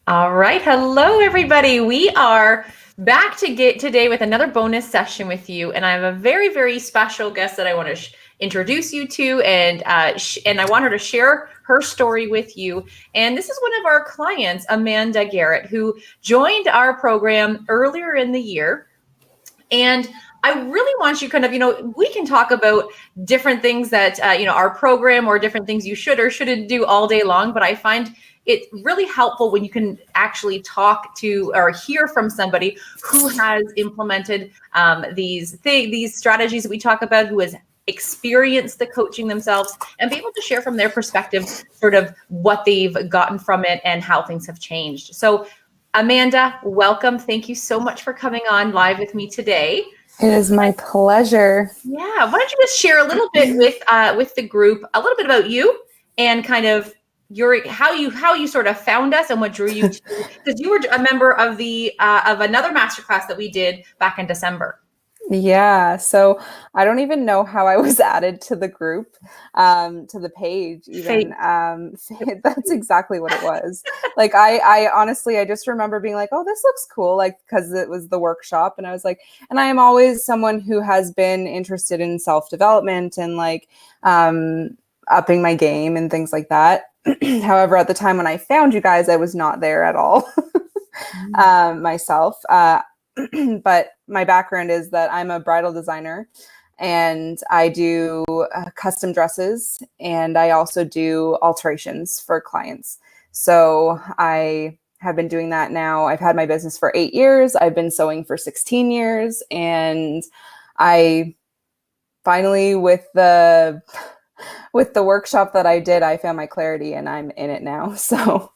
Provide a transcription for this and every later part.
All right. Hello, everybody. We are back to get today with another bonus session with you. And I have a very, very special guest that I want to introduce you to. And I want her to share her story with you. And this is one of our clients, Amanda Garrett, who joined our program earlier in the year. And I really want you we can talk about different things that, our program or different things you should or shouldn't do all day long. But I find it really helpful when you can actually talk to or hear from somebody who has implemented these strategies that we talk about, who has experienced the coaching themselves, and be able to share from their perspective sort of what they've gotten from it and how things have changed. So Amanda, welcome. Thank you so much for coming on live with me today. It is my pleasure. Yeah, why don't you just share a little bit with the group, a little bit about you and kind of how you sort of found us and what drew you to, because you were a member of of another masterclass that we did back in December. Yeah, so I don't even know how I was added to the group, to the page even. That's exactly what it was. Like I honestly, I just remember being like, oh, this looks cool, like, because it was the workshop. And I was like, and I am always someone who has been interested in self-development and like upping my game and things like that. However, at the time when I found you guys, I was not there at all myself. But my background is that I'm a bridal designer and I do custom dresses, and I also do alterations for clients. So I have been doing that now. I've had my business for 8 years. I've been sewing for 16 years. And I finally, with the workshop that I did, I found my clarity and I'm in it now. So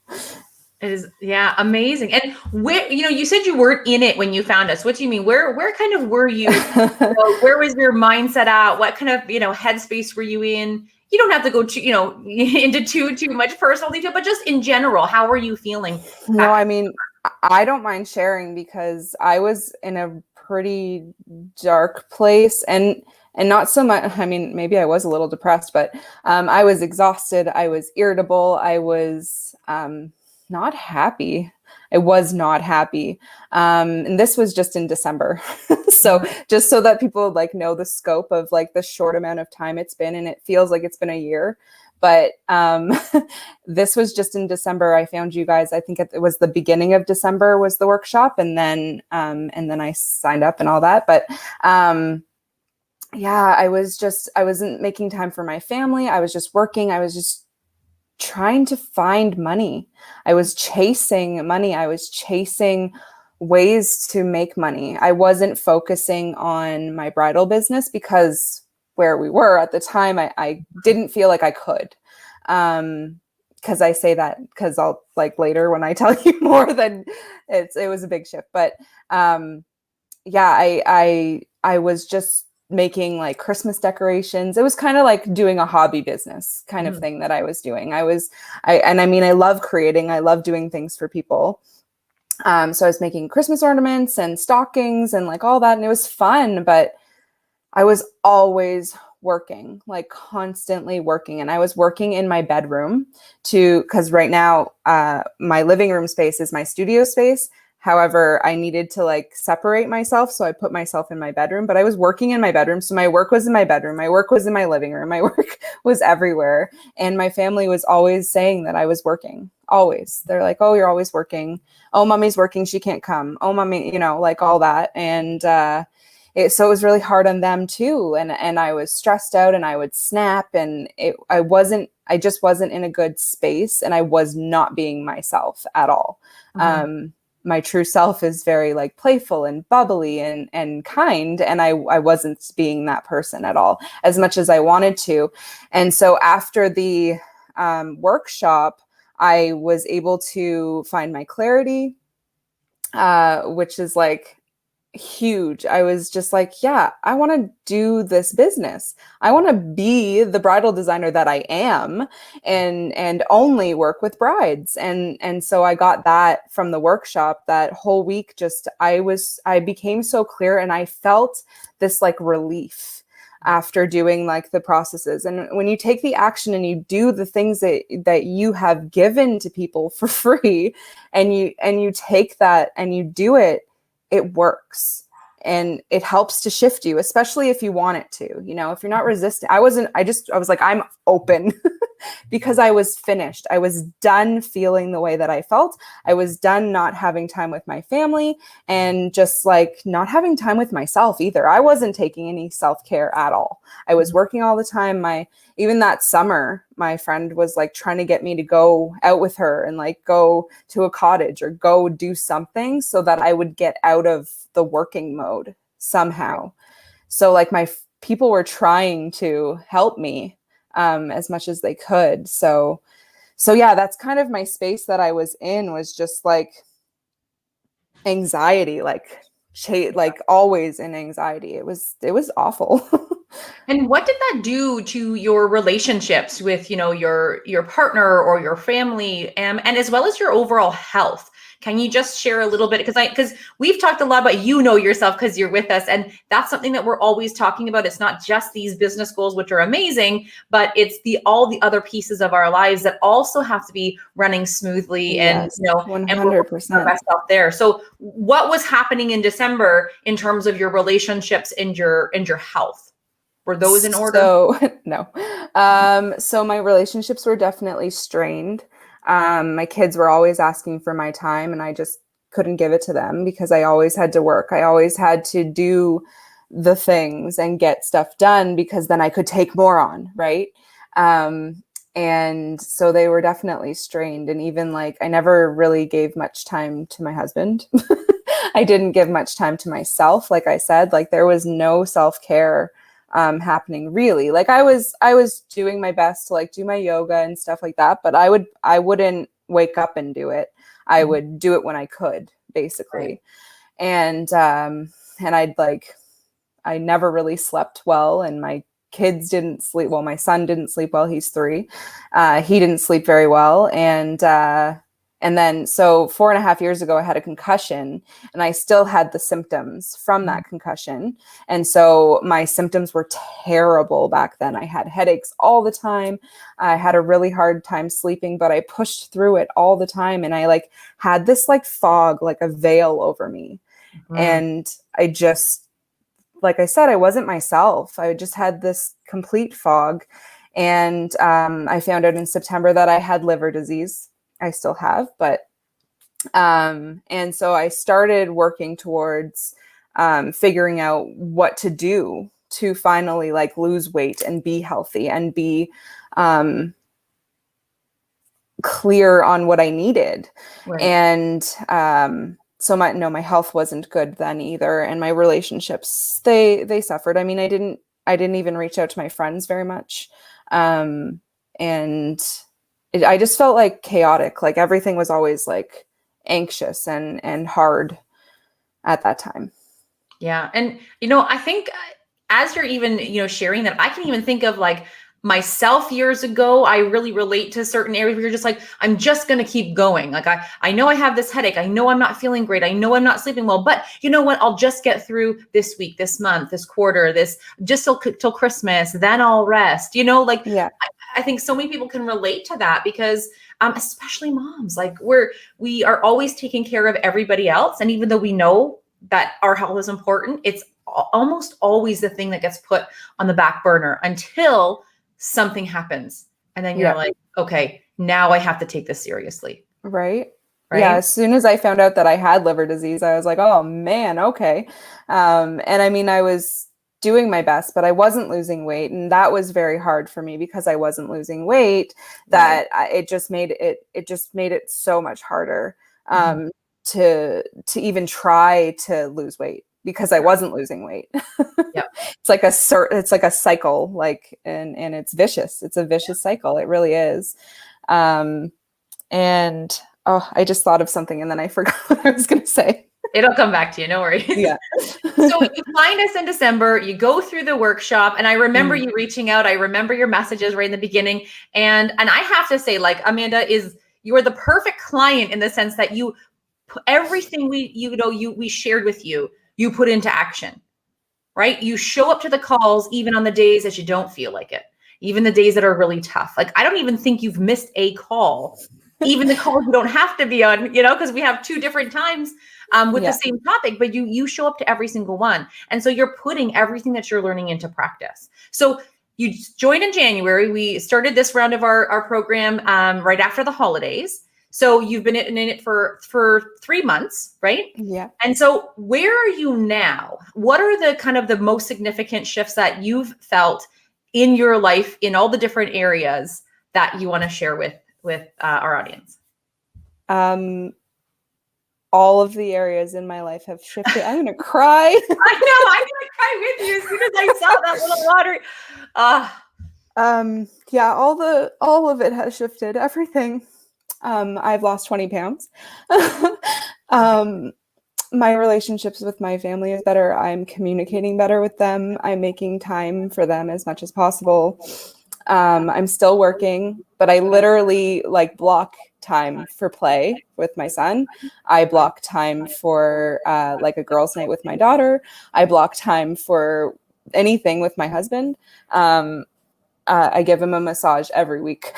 it is, yeah, amazing. And where, you said you weren't in it when you found us. What do you mean? Where kind of were you? Where was your mindset at? What kind of, headspace were you in? You don't have to go to, into too much personal detail, but just in general, how were you feeling? No, I mean, I don't mind sharing because I was in a pretty dark place, and not so much, I mean, maybe I was a little depressed, but I was exhausted. I was irritable. I was not happy. I was not happy. And this was just in December. So just so that people like know the scope of like the short amount of time it's been, and it feels like it's been a year. But this was just in December. I found you guys. I think it was the beginning of December was the workshop, and then I signed up and all that. But yeah, I wasn't making time for my family. I was just working. I was just trying to find money. I was chasing money. I was chasing ways to make money. I wasn't focusing on my bridal business because where we were at the time, I didn't feel like I could. Because I say that because I'll like later when I tell you more, then it was a big shift. But yeah, I was just making like Christmas decorations. It was kind of like doing a hobby business kind of thing that I was doing. I love creating. I love doing things for people. So I was making Christmas ornaments and stockings and like all that. And it was fun, but I was always working, like constantly working. And I was working in my bedroom because right now my living room space is my studio space. However, I needed to like separate myself. So I put myself in my bedroom, but I was working in my bedroom. So my work was in my bedroom. My work was in my living room. My work was everywhere. And my family was always saying that I was working. Always. They're like, oh, you're always working. Oh, mommy's working. She can't come. Oh, mommy, like all that. And so it was really hard on them too. And I was stressed out and I would snap, and I just wasn't in a good space, and I was not being myself at all. My true self is very like playful and bubbly and kind. And I wasn't being that person at all as much as I wanted to. And so after the workshop, I was able to find my clarity, which is like huge. I was just like, yeah, I want to do this business. I want to be the bridal designer that I am and only work with brides. And so I got that from the workshop. That whole week, I became so clear, and I felt this like relief. after doing like the processes. And when you take the action and you do the things that you have given to people for free, and you take that and you do it, it works. And it helps to shift you, especially if you want it to, if you're not resistant. I was like, I'm open because I was finished. I was done feeling the way that I felt. I was done not having time with my family and just like not having time with myself either. I wasn't taking any self-care at all. I was working all the time. Even that summer, my friend was like trying to get me to go out with her and like go to a cottage or go do something so that I would get out of the working mode somehow. So like people were trying to help me as much as they could. So yeah, that's kind of my space that I was in, was just like anxiety, like always in anxiety. It was awful. And what did that do to your relationships with, your partner or your family, and as well as your overall health? Can you just share a little bit? Because we've talked a lot about, yourself because you're with us. And that's something that we're always talking about. It's not just these business goals, which are amazing, but it's all the other pieces of our lives that also have to be running smoothly. Yes, and, 100%. and we're working our best out there. So what was happening in December in terms of your relationships and your health? Were those in order? So no. So my relationships were definitely strained. My kids were always asking for my time, and I just couldn't give it to them because I always had to work. I always had to do the things and get stuff done because then I could take more on, right? And so they were definitely strained. And even like, I never really gave much time to my husband. I didn't give much time to myself. Like I said, like there was no self-care happening really. Like I was doing my best to like do my yoga and stuff like that, but I wouldn't wake up and do it. I would do it when I could, basically. Right. And I never really slept well, and my kids didn't sleep well. My son didn't sleep well. He's 3. He didn't sleep very well. And then, so 4.5 years ago, I had a concussion, and I still had the symptoms from that concussion. And so my symptoms were terrible back then. I had headaches all the time. I had a really hard time sleeping, but I pushed through it all the time. And I like had this like fog, like a veil over me. And I just, like I said, I wasn't myself. I just had this complete fog. And I found out in September that I had liver disease. I still have, but, and so I started working towards, figuring out what to do to finally like lose weight and be healthy and be, clear on what I needed. Right. And, so my health wasn't good then either. And my relationships, they suffered. I mean, I didn't even reach out to my friends very much. I just felt like chaotic. Like everything was always like anxious and hard at that time. Yeah. And, I think as you're even, sharing that, I can even think of like myself years ago. I really relate to certain areas where you're just like, I'm just going to keep going. Like, I know I have this headache. I know I'm not feeling great. I know I'm not sleeping well, but you know what? I'll just get through this week, this month, this quarter, just till Christmas, then I'll rest, yeah. I think so many people can relate to that because, especially moms, like we are always taking care of everybody else. And even though we know that our health is important, it's almost always the thing that gets put on the back burner until something happens. And then you're like, okay, now I have to take this seriously. Right. Yeah. As soon as I found out that I had liver disease, I was like, oh man, okay. And I mean, I was doing my best, but I wasn't losing weight. And that was very hard for me because I wasn't losing weight, that it just made it so much harder, to even try to lose weight because I wasn't losing weight. Yep. It's like a cycle, like, and it's vicious. It's a vicious cycle. It really is. And I just thought of something and then I forgot what I was going to say. It'll come back to you. No worries. Yeah. So you find us in December, you go through the workshop, and I remember you reaching out. I remember your messages right in the beginning. And I have to say, like, Amanda, you are the perfect client in the sense that you everything we shared with you, you put into action. right? You show up to the calls even on the days that you don't feel like it, even the days that are really tough. Like, I don't even think you've missed a call, even the calls you don't have to be on, because we have 2 different times with the same topic, but you show up to every single one. And so you're putting everything that you're learning into practice. So you joined in January. We started this round of our program right after the holidays. So you've been in it for 3 months, right? Yeah. And so where are you now? What are the kind of the most significant shifts that you've felt in your life in all the different areas that you want to share with our audience? All of the areas in my life have shifted. I'm gonna cry. I know, I'm gonna cry with you as soon as I saw that little water. Yeah, all of it has shifted. Everything. I've lost 20 pounds. My relationships with my family is better. I'm communicating better with them. I'm making time for them as much as possible. I'm still working, but I literally block time for play with my son. I block time for a girls' night with my daughter. I block time for anything with my husband. I give him a massage every week.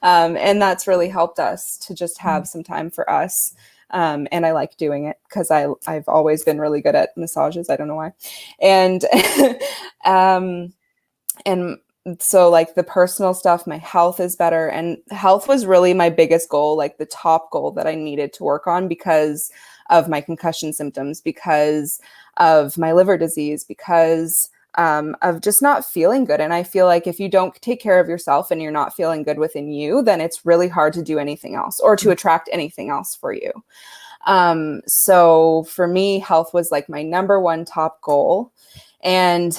And that's really helped us to just have some time for us. And I like doing it because I've always been really good at massages. I don't know why. And, and so the personal stuff, my health is better, and health was really my biggest goal, the top goal that I needed to work on because of my concussion symptoms, because of my liver disease, because of just not feeling good. And I feel like if you don't take care of yourself and you're not feeling good within you, then it's really hard to do anything else or to attract anything else for you. So for me, health was my number one top goal. And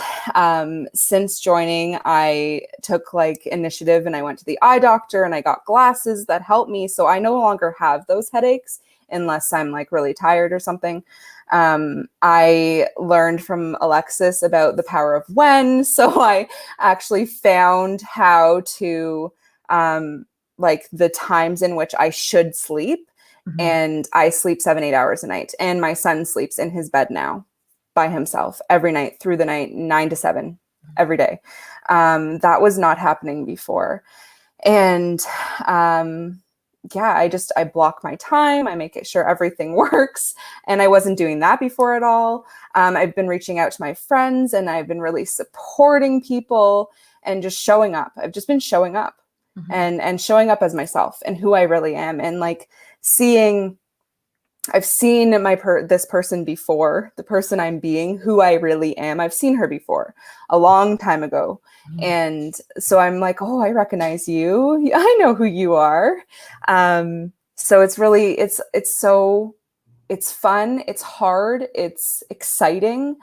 since joining, I took initiative and I went to the eye doctor and I got glasses that helped me. So I no longer have those headaches unless I'm really tired or something. I learned from Alexis about the power of when. So I actually found how to the times in which I should sleep. Mm-hmm. And I sleep 7-8 hours a night. And my son sleeps in his bed now by himself every night through the night, 9 to 7 every day. That was not happening before. And I block my time. I make sure everything works. And I wasn't doing that before at all. I've been reaching out to my friends and I've been really supporting people and just showing up. I've just been showing up. Mm-hmm. and showing up as myself and who I really am. And I've seen this person before, the person I'm being, who I really am. I've seen her before a long time ago. Mm-hmm. And so I'm oh, I recognize you. I know who you are. So it's really, it's fun. It's hard. It's exciting.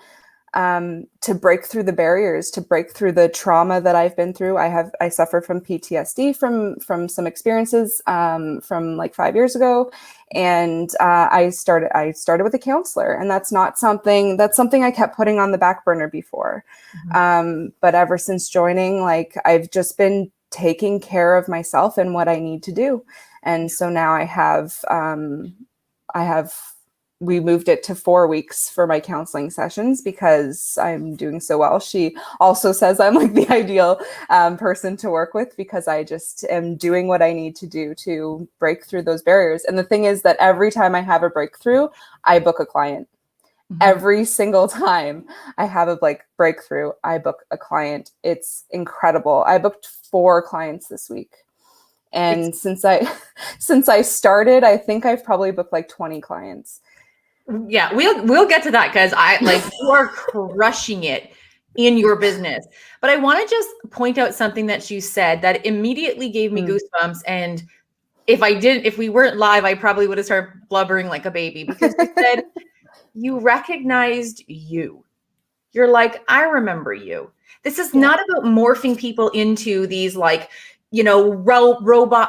To break through the barriers, to break through the trauma that I've been through. I suffered from PTSD from some experiences from 5 years ago. And I started with a counselor, and that's something I kept putting on the back burner before. Mm-hmm. But ever since joining, I've just been taking care of myself and what I need to do. And so now we moved it to 4 weeks for my counseling sessions because I'm doing so well. She also says I'm the ideal person to work with because I just am doing what I need to do to break through those barriers. And the thing is that every time I have a breakthrough, I book a client. Mm-hmm. Every single time I have a breakthrough, I book a client. It's incredible. I booked 4 clients this week. And since I started, I think I've probably booked 20 clients. Yeah, we'll get to that because you are crushing it in your business. But I want to just point out something that you said that immediately gave me goosebumps. And if we weren't live, I probably would have started blubbering like a baby because you said you recognized you. You're I remember you. This is not about morphing people into these robot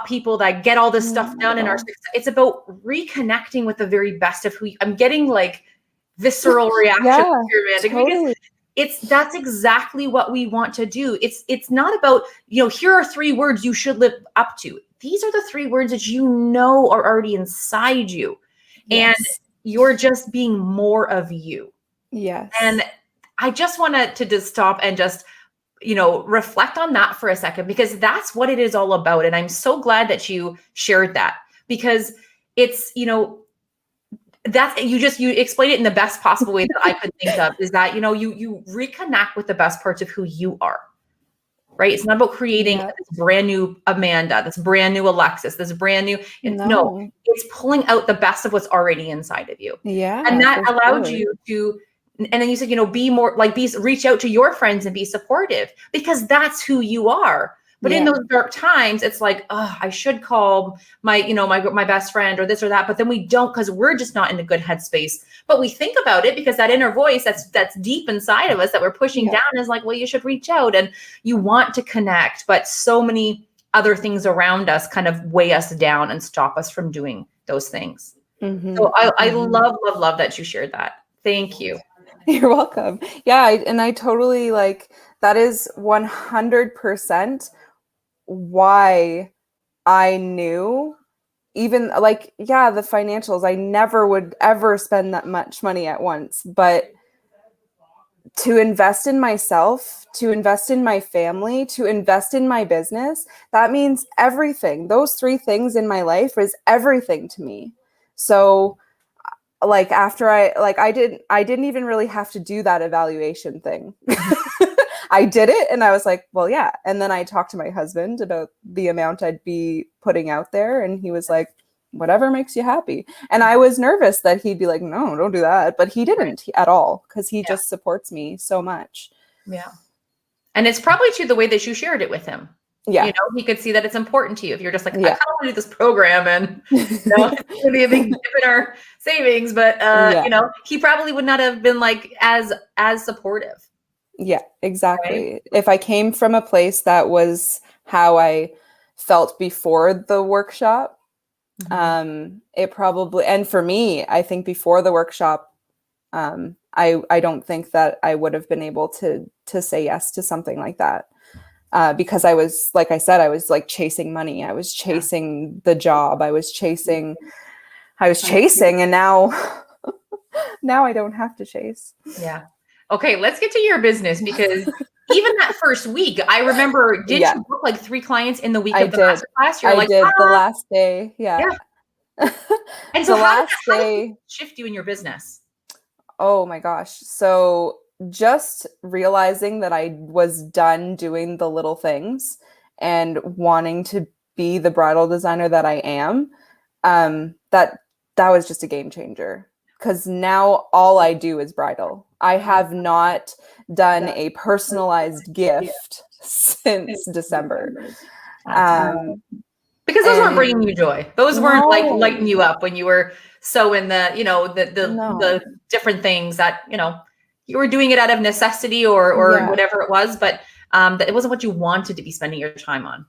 people that get all this stuff done in our success. It's about reconnecting with the very best of who I'm getting visceral reaction here, man. Totally. Because that's exactly what we want to do. It's not about, here are 3 words you should live up to. These are the 3 words that are already inside you. Yes. And you're just being more of you. Yes. And I just wanted to just stop and just, reflect on that for a second, because that's what it is all about. And I'm so glad that you shared that, because it's, that's, you explained it in the best possible way that I could think of, is that, you reconnect with the best parts of who you are. Right? It's not about creating this brand new Amanda, this brand new Alexis, this brand new, no, it's pulling out the best of what's already inside of you. Yeah. And that allowed you to, and then you said, be more like, reach out to your friends and be supportive, because that's who you are. But in those dark times, it's like, oh, I should call my, my best friend or this or that. But then we don't, because we're just not in a good headspace. But we think about it because that inner voice that's deep inside of us that we're pushing down is like, well, you should reach out and you want to connect. But so many other things around us kind of weigh us down and stop us from doing those things. So I love that you shared that. Thank you. You're welcome. Yeah. I totally that is 100% why I knew, even the financials, I never would ever spend that much money at once, but to invest in myself, to invest in my family, to invest in my business, that means everything. Those 3 things in my life is everything to me. So after I didn't even really have to do that evaluation thing. I did it and I was like, well, yeah. And then I talked to my husband about the amount I'd be putting out there. And he was like, whatever makes you happy. And I was nervous that he'd be like, no, don't do that. But he didn't at all, because he just supports me so much. Yeah. And it's probably too the way that you shared it with him. Yeah. He could see that it's important to you. If you're just like, I kind of want to do this program and, it's going to be a big dip in our savings. But, he probably would not have been as supportive. Yeah, exactly. Right? If I came from a place that was how I felt before the workshop, it probably, and for me, I think before the workshop, I don't think that I would have been able to say yes to something like that. Because I was, like I said, I was chasing money. I was chasing the job. I was chasing, and now I don't have to chase. Yeah. Okay, let's get to your business, because even that first week, I remember, did you book 3 clients in the week of the masterclass? You're I did the last day. Yeah. And so how did that shift you in your business? Oh my gosh. So just realizing that I was done doing the little things and wanting to be the bridal designer that I am, that was just a game changer. Because now all I do is bridal. I have not done a personalized gift since December. Because those weren't bringing you joy. Those weren't lighting you up when you were sewing the different things that, you were doing it out of necessity or whatever it was, but that it wasn't what you wanted to be spending your time on.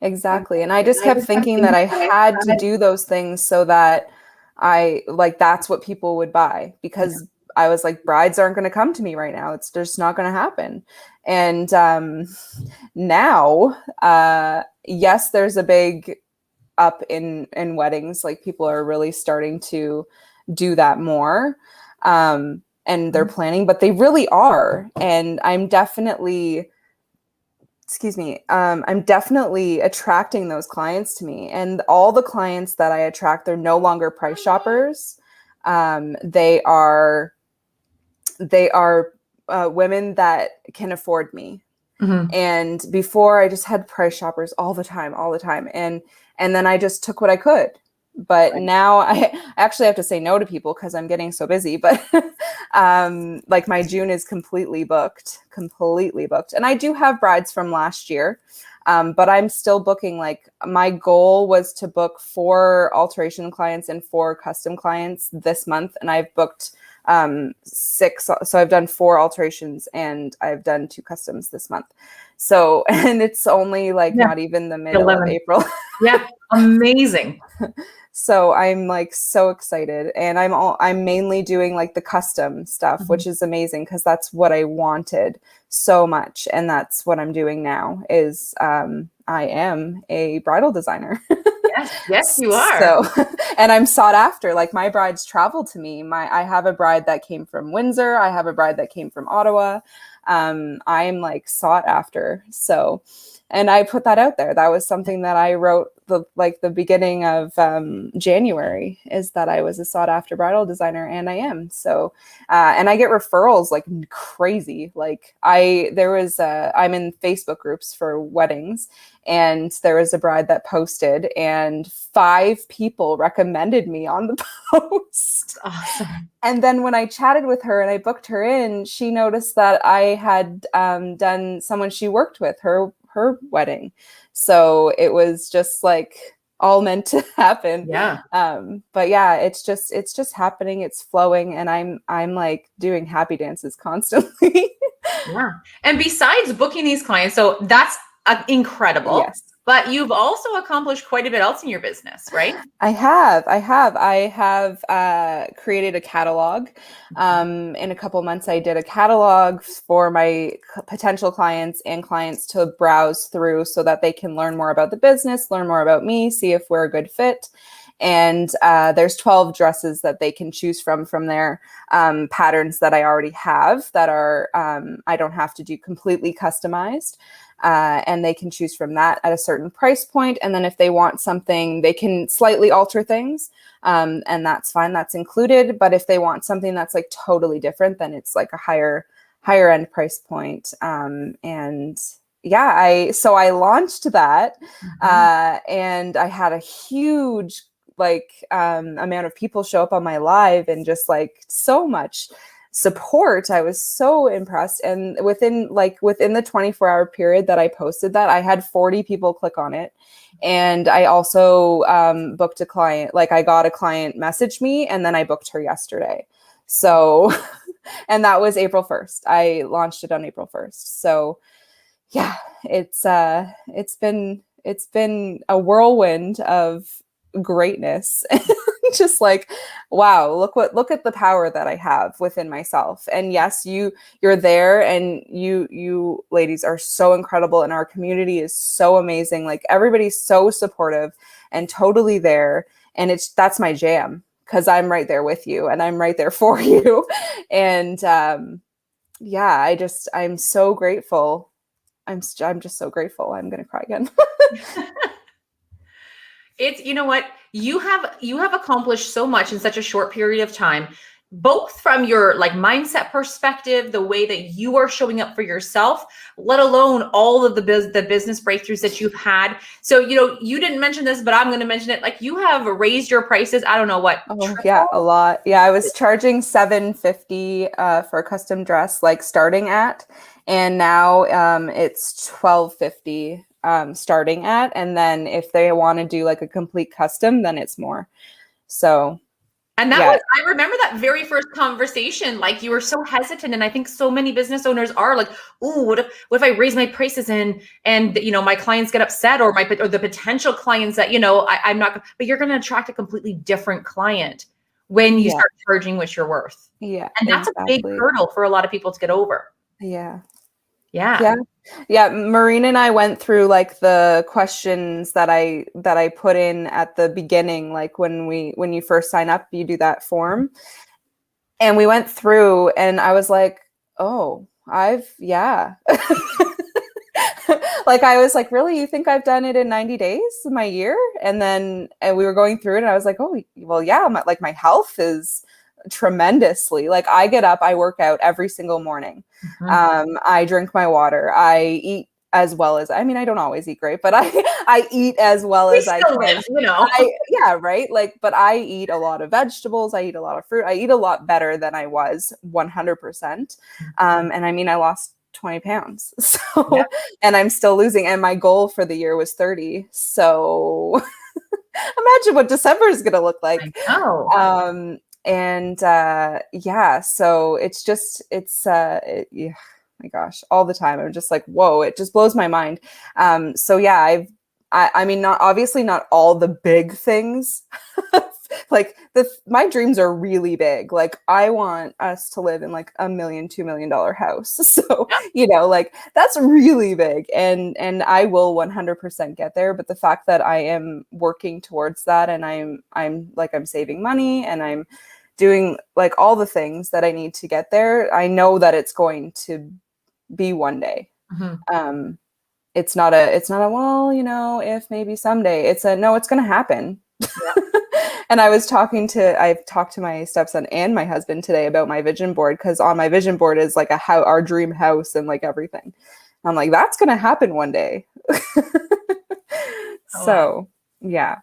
Exactly. And I just kept thinking that I had to do those things so that that's what people would buy, because I was like, brides aren't going to come to me right now. It's just not going to happen. And now, yes, there's a big up in weddings. People are really starting to do that more. And they're planning, but they really are. And I'm definitely attracting those clients to me. And all the clients that I attract, they're no longer price shoppers. They are women that can afford me. And before, I just had price shoppers all the time. And then I just took what I could. But now I actually have to say no to people because I'm getting so busy. But my June is completely booked. And I do have brides from last year, but I'm still booking. My goal was to book 4 alteration clients and 4 custom clients this month. And I've booked 6. So I've done 4 alterations and I've done 2 customs this month. So, and it's only not even the middle of April. Yeah. Amazing. So I'm so excited, and I'm mainly doing the custom stuff, which is amazing because that's what I wanted so much. And that's what I'm doing now is I am a bridal designer. Yes, you are. So, and I'm sought after. Like my brides travel to me. I have a bride that came from Windsor. I have a bride that came from Ottawa. I'm like sought after. So, and I put that out there. That was something that I wrote the beginning of January, is that I was a sought after bridal designer, and I am. So, and I get referrals like crazy. Like I'm in Facebook groups for weddings, and there was a bride that posted, and 5 people recommended me on the post. Awesome. And then when I chatted with her and I booked her in, she noticed that I had done someone she worked with, her wedding. So it was just like all meant to happen. Yeah. But yeah, it's just happening. It's flowing, and I'm like doing happy dances constantly. Yeah. And besides booking these clients, so that's incredible. Yes. But you've also accomplished quite a bit else in your business, right? I have created a catalog. In a couple months, I did a catalog for my potential clients and clients to browse through so that they can learn more about the business, learn more about me, see if we're a good fit. And there's 12 dresses that they can choose from their patterns that I already have that are, I don't have to do completely customized. And they can choose from that at a certain price point. And then if they want something, they can slightly alter things. And that's fine. That's included. But if they want something that's like totally different, then it's like a higher end price point. And yeah, I launched that, and I had a huge amount of people show up on my live, and just like so much support. I was so impressed. And within the 24-hour period that I posted that, I had 40 people click on it. And I also booked a client. Like I got a client message me, and then I booked her yesterday. So, and that was April 1st. I launched it on April 1st. So yeah, it's been a whirlwind of greatness. Just like, wow, look at the power that I have within myself. And yes, you're there, and you ladies are so incredible, and our community is so amazing. Like everybody's so supportive and totally there. And that's my jam, because I'm right there with you, and I'm right there for you. And yeah, I'm so grateful. I'm just so grateful. I'm gonna cry again. It's, you know what, you have accomplished so much in such a short period of time, both from your like mindset perspective, the way that you are showing up for yourself, let alone all of the business breakthroughs that you've had. So, you didn't mention this, but I'm going to mention it. Like you have raised your prices. I don't know what. Oh, yeah, a lot. Yeah, I was charging $750 for a custom dress, like starting at, and now it's $1250 starting at, and then if they want to do like a complete custom, then it's more. So, and that yeah. was, I remember that very first conversation, like you were so hesitant. And I think so many business owners are like, "Ooh, what if I raise my prices and my clients get upset, or the potential clients that, I'm not," but you're going to attract a completely different client when you start charging what you're worth. Yeah. And that's a big hurdle for a lot of people to get over. Yeah. Yeah. Yeah. Maureen and I went through like the questions that I put in at the beginning, like when you first sign up, you do that form. And we went through, and I was like, oh, like I was like, really? You think I've done it in 90 days, my year? And we were going through it, and I was like, oh, well, yeah, my health is tremendously. Like I get up, I work out every single morning. I drink my water. I eat as well as, I don't always eat great, but I eat as well as I can. Right. Like, but I eat a lot of vegetables. I eat a lot of fruit. I eat a lot better than I was 100%. And I lost 20 pounds. So, and I'm still losing. And my goal for the year was 30. So imagine what December is going to look like. I know. And so my gosh, all the time I'm just like, whoa, it just blows my mind. So yeah, not obviously not all the big things like my dreams are really big. Like I want us to live in like $1 million, $2 million house. So, like that's really big, and I will 100% get there. But the fact that I am working towards that, and I'm saving money, and I'm doing like all the things that I need to get there, I know that it's going to be one day. Mm-hmm. It's not a well, if maybe someday. It's a no, it's going to happen. Yeah. And I've talked to my stepson and my husband today about my vision board, because on my vision board is like our dream house and like everything. I'm like, that's going to happen one day. Oh, wow. So, yeah.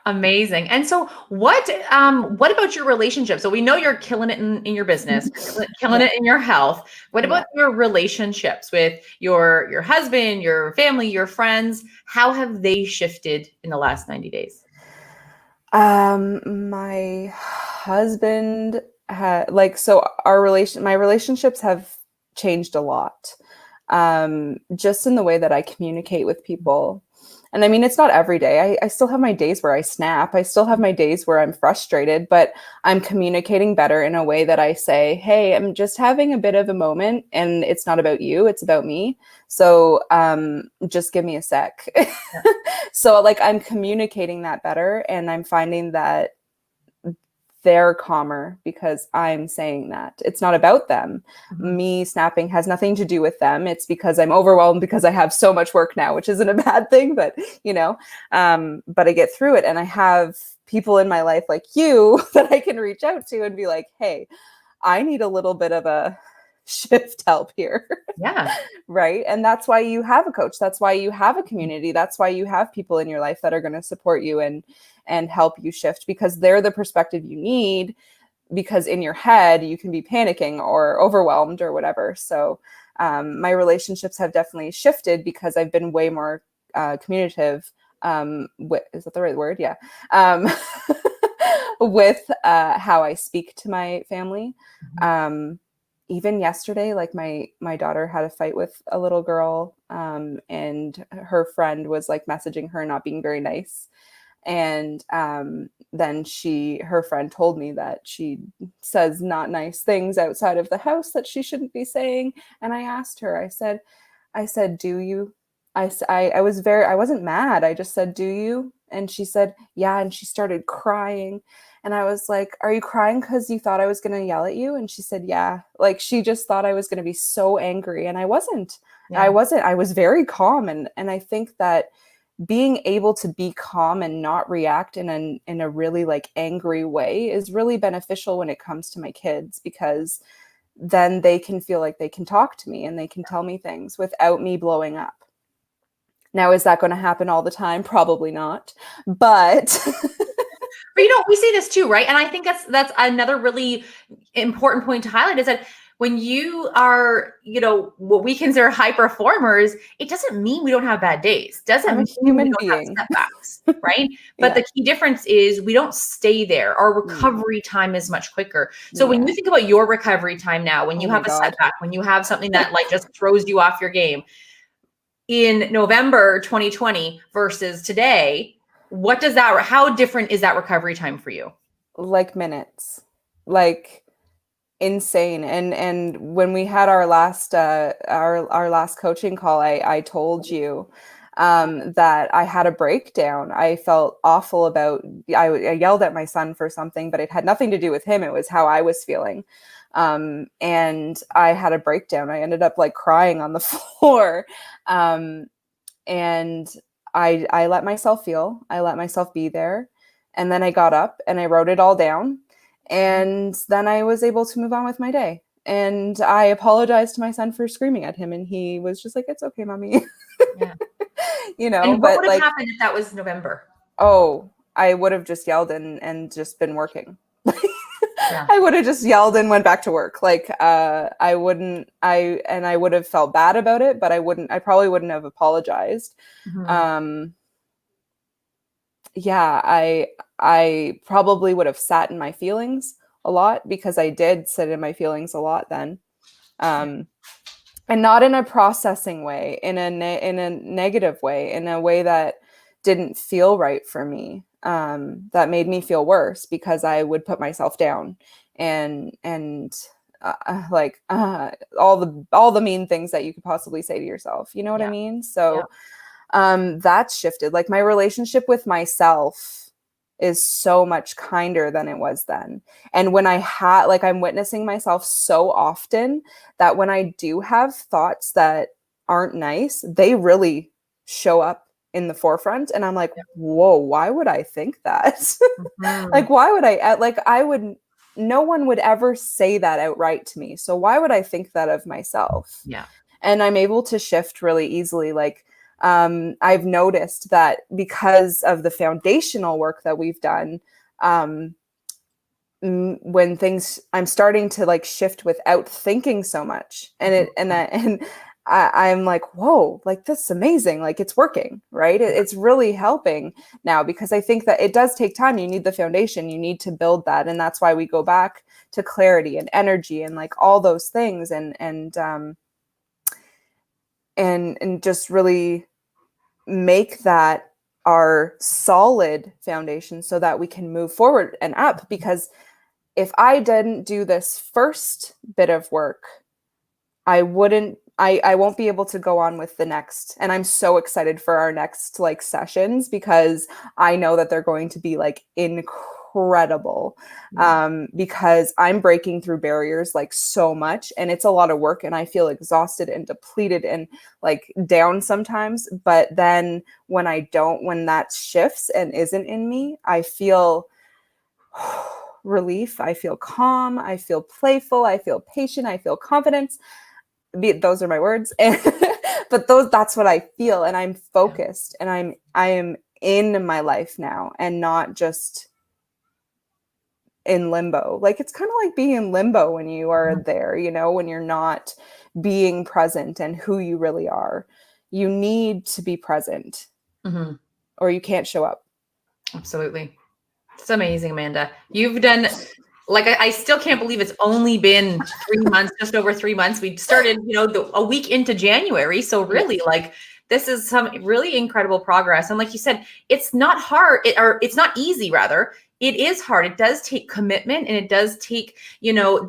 Amazing. And so what about your relationship? So we know you're killing it in your business, you're killing it in your health. What about your relationships with your husband, your family, your friends? How have they shifted in the last 90 days? My husband had my relationships have changed a lot. Just in the way that I communicate with people. And I mean, it's not every day. I still have my days where I snap. I still have my days where I'm frustrated, but I'm communicating better in a way that I say, hey, I'm just having a bit of a moment, and it's not about you, it's about me. So just give me a sec. So like I'm communicating that better, and I'm finding that they're calmer because I'm saying that. It's not about them. Mm-hmm. Me snapping has nothing to do with them. It's because I'm overwhelmed because I have so much work now, which isn't a bad thing, but but I get through it, and I have people in my life like you that I can reach out to and be like, hey, I need a little bit of a shift help here. Yeah. Right. And that's why you have a coach. That's why you have a community. That's why you have people in your life that are going to support you and help you shift, because they're the perspective you need, because in your head you can be panicking or overwhelmed or whatever. So my relationships have definitely shifted because I've been way more communicative. Is that the right word? Yeah. With how I speak to my family. Even yesterday, like my daughter had a fight with a little girl, and her friend was like messaging her not being very nice. And then her friend told me that she says not nice things outside of the house that she shouldn't be saying. And I asked her, I said, do you? I wasn't mad. I just said, do you? And she said, yeah. And she started crying. And I was like, are you crying because you thought I was going to yell at you? And she said, yeah. Like she just thought I was going to be so angry. And I wasn't. Yeah. I was very calm. And I think that being able to be calm and not react in a really like angry way is really beneficial when it comes to my kids, because then they can feel like they can talk to me and they can tell me things without me blowing up. Now, is that going to happen all the time? Probably not. But But we see this too, right? And I think that's another really important point to highlight, is that when you are, what we consider high performers, it doesn't mean we don't have bad days. Doesn't I'm a mean human we don't being. have setbacks, right? But Yeah. the key difference is we don't stay there. Our recovery time is much quicker. So when you think about your recovery time now, when you have a setback, when you have something that like just throws you off your game in November 2020 versus today, how different is that recovery time for you? Like minutes, like insane. And when we had our last our last coaching call, I told you that I had a breakdown. I felt awful about, I yelled at my son for something, but it had nothing to do with him. It was how I was feeling. And I had a breakdown. I ended up like crying on the floor. And I let myself feel, I let myself be there. And then I got up and I wrote it all down. And then I was able to move on with my day. And I apologized to my son for screaming at him. And he was just like, it's okay, mommy. Yeah. But And what would have like, happened if that was November? oh, I would have just yelled and just been working. Yeah. I would have just yelled and went back to work. Like, I would have felt bad about it, but I probably wouldn't have apologized. Mm-hmm. Yeah, I probably would have sat in my feelings a lot, because I did sit in my feelings a lot then. And not in a processing way, in a negative way, in a way that didn't feel right for me. that made me feel worse because I would put myself down and all the mean things that you could possibly say to yourself. You know what I mean? So that's shifted. Like my relationship with myself is so much kinder than it was then. And when I'm witnessing myself so often that when I do have thoughts that aren't nice, they really show up in the forefront. And I'm like, whoa, why would I think that? Like, why would no one would ever say that outright to me. So why would I think that of myself? Yeah. And I'm able to shift really easily. Like, I've noticed that because of the foundational work that we've done, when I'm starting to like shift without thinking so much, and I'm like, whoa, like this is amazing. Like it's working, right? It's really helping now, because I think that it does take time. You need the foundation, you need to build that. And that's why we go back to clarity and energy and like all those things and just really make that our solid foundation so that we can move forward and up. Because if I didn't do this first bit of work, I won't be able to go on with the next. And I'm so excited for our next like sessions, because I know that they're going to be like incredible, because I'm breaking through barriers like so much, and it's a lot of work, and I feel exhausted and depleted and like down sometimes. But then when that shifts and isn't in me, I feel relief, I feel calm, I feel playful, I feel patient, I feel confidence. Those are my words. But that's what I feel, and I'm focused, and I am in my life now and not just in limbo. Like it's kind of like being in limbo when you are there, when you're not being present and who you really are. You need to be present, or you can't show up. Absolutely. It's amazing, Amanda. You've done, like, I still can't believe it's only been 3 months, just over 3 months. We started, a week into January. So really, like, this is some really incredible progress. And like you said, it's not hard, or it's not easy, rather. It is hard. It does take commitment, and it does take, and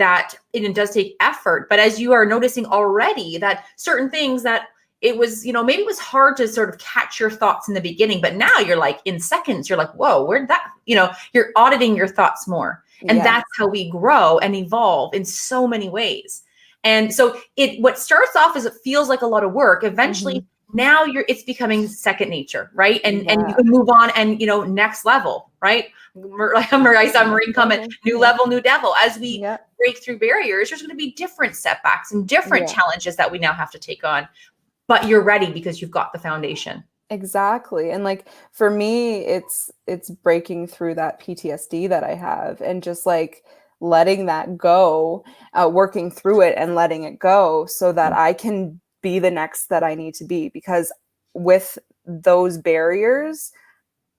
it does take effort. But as you are noticing already, that certain things that it was, maybe it was hard to sort of catch your thoughts in the beginning, but now you're like in seconds, you're like, whoa, where'd that, you're auditing your thoughts more. And that's how we grow and evolve in so many ways. And so what starts off as it feels like a lot of work, eventually now it's becoming second nature, right? And you can move on and, next level, right? Like I saw Maureen comment, new level, new devil. As we break through barriers, there's going to be different setbacks and different challenges that we now have to take on. But you're ready because you've got the foundation. Exactly. And like for me, it's breaking through that PTSD that I have, and just like letting that go, working through it and letting it go, so that I can be the next that I need to be. Because with those barriers,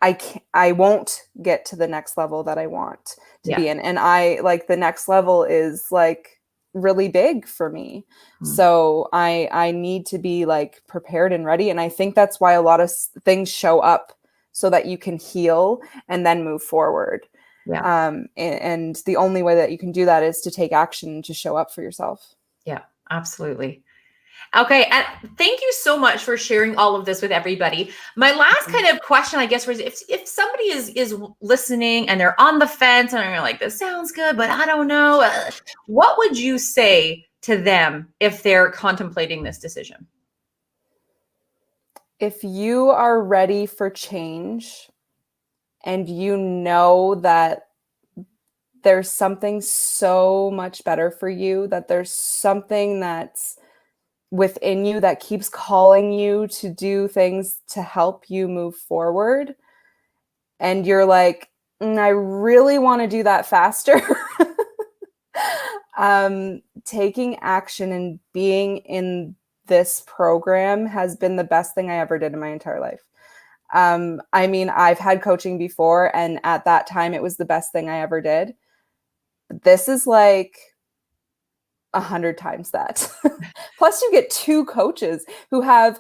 I won't get to the next level that I want to be in. And I like the next level is like really big for me. So I need to be like prepared and ready. And I think that's why a lot of things show up, so that you can heal and then move forward. And the only way that you can do that is to take action, to show up for yourself. Yeah, absolutely. Okay. And thank you so much for sharing all of this with everybody. My last kind of question, I guess, was if somebody is listening and they're on the fence and they're like, this sounds good, but I don't know, what would you say to them if they're contemplating this decision? If you are ready for change, and you know that there's something so much better for you, that there's something that's within you that keeps calling you to do things to help you move forward, and you're like, I really want to do that faster. Taking action and being in this program has been the best thing I ever did in my entire life. I mean, I've had coaching before, and at that time it was the best thing I ever did. This is like 100 times that. Plus you get 2 coaches who have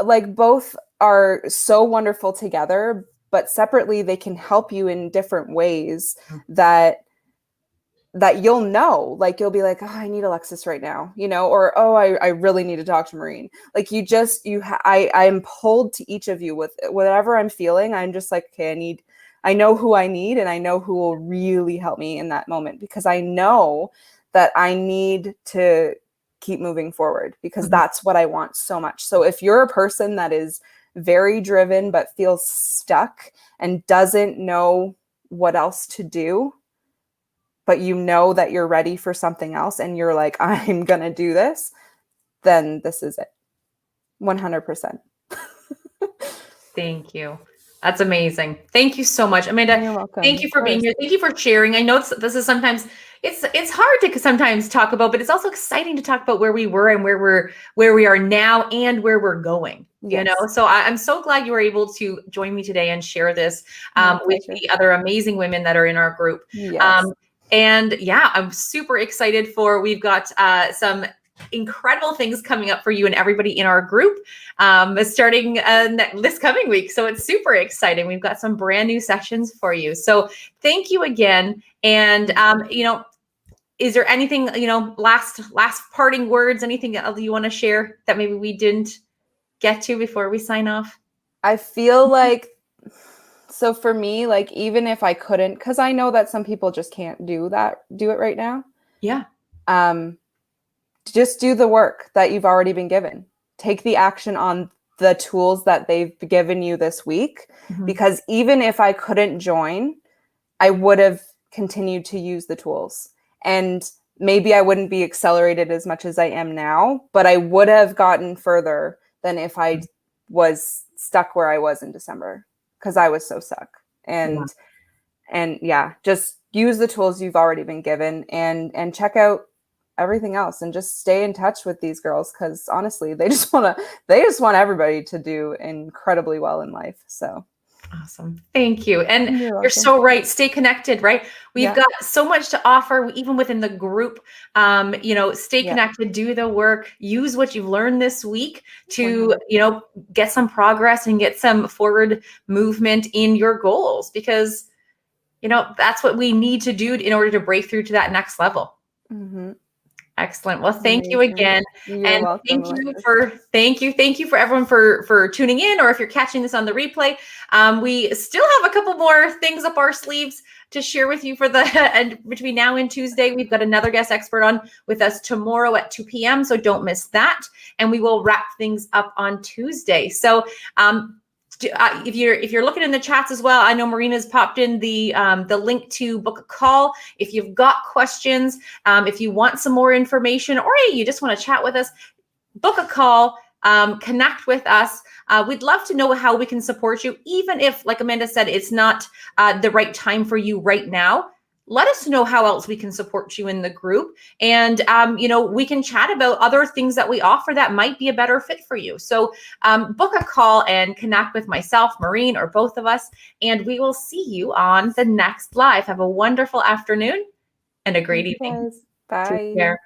like both are so wonderful together, but separately they can help you in different ways Mm-hmm. that you'll know. Like, you'll be like, oh, I need Alexis right now, or, oh, I really need to talk to Maureen. Like, I'm pulled to each of you with whatever I'm feeling. I'm just like, okay, I know who I need, and I know who will really help me in that moment, because I know that I need to keep moving forward, because Mm-hmm. that's what I want so much. So if you're a person that is very driven but feels stuck and doesn't know what else to do, but you know that you're ready for something else and you're like, I'm going to do this, then this is it. 100%. Thank you. That's amazing. Thank you so much, Amanda. You're welcome. Thank you for being here. Thank you for sharing. I know this is sometimes it's hard to sometimes talk about, but it's also exciting to talk about where we were and where we are now and where we're going. Yes. So I'm so glad you were able to join me today and share this with the other amazing women that are in our group. Yes. And yeah, I'm super excited we've got some incredible things coming up for you and everybody in our group starting this coming week. So it's super exciting. We've got some brand new sessions for you. So thank you again. And, is there anything, last parting words, anything else you want to share that maybe we didn't get to before we sign off? I feel like, so for me, like, even if I couldn't, because I know that some people just can't do it right now. Yeah. Just do the work that you've already been given. Take the action on the tools that they've given you this week, because even if I couldn't join, I would have continued to use the tools. And maybe I wouldn't be accelerated as much as I am now, but I would have gotten further than if I was stuck where I was in December, because I was so stuck. And just use the tools you've already been given, and check out everything else, and just stay in touch with these girls, because honestly, they just want everybody to do incredibly well in life. So awesome. Thank you. And you're so right. Stay connected, right? We've got so much to offer, even within the group. Stay connected, do the work, use what you've learned this week to, get some progress and get some forward movement in your goals, because, that's what we need to do in order to break through to that next level. Mm-hmm. Excellent. Well, thank you again. You're welcome. Thank you for everyone for tuning in, or if you're catching this on the replay. We still have a couple more things up our sleeves to share with you and between now and Tuesday. We've got another guest expert on with us tomorrow at 2 p.m. So don't miss that. And we will wrap things up on Tuesday. So if you're looking in the chats as well, I know Marina's popped in the link to book a call. If you've got questions, if you want some more information, or hey, you just want to chat with us, book a call, connect with us. We'd love to know how we can support you, even if, like Amanda said, it's not the right time for you right now. Let us know how else we can support you in the group. And, we can chat about other things that we offer that might be a better fit for you. So book a call and connect with myself, Maureen, or both of us, and we will see you on the next live. Have a wonderful afternoon and a great evening. Bye. Take care.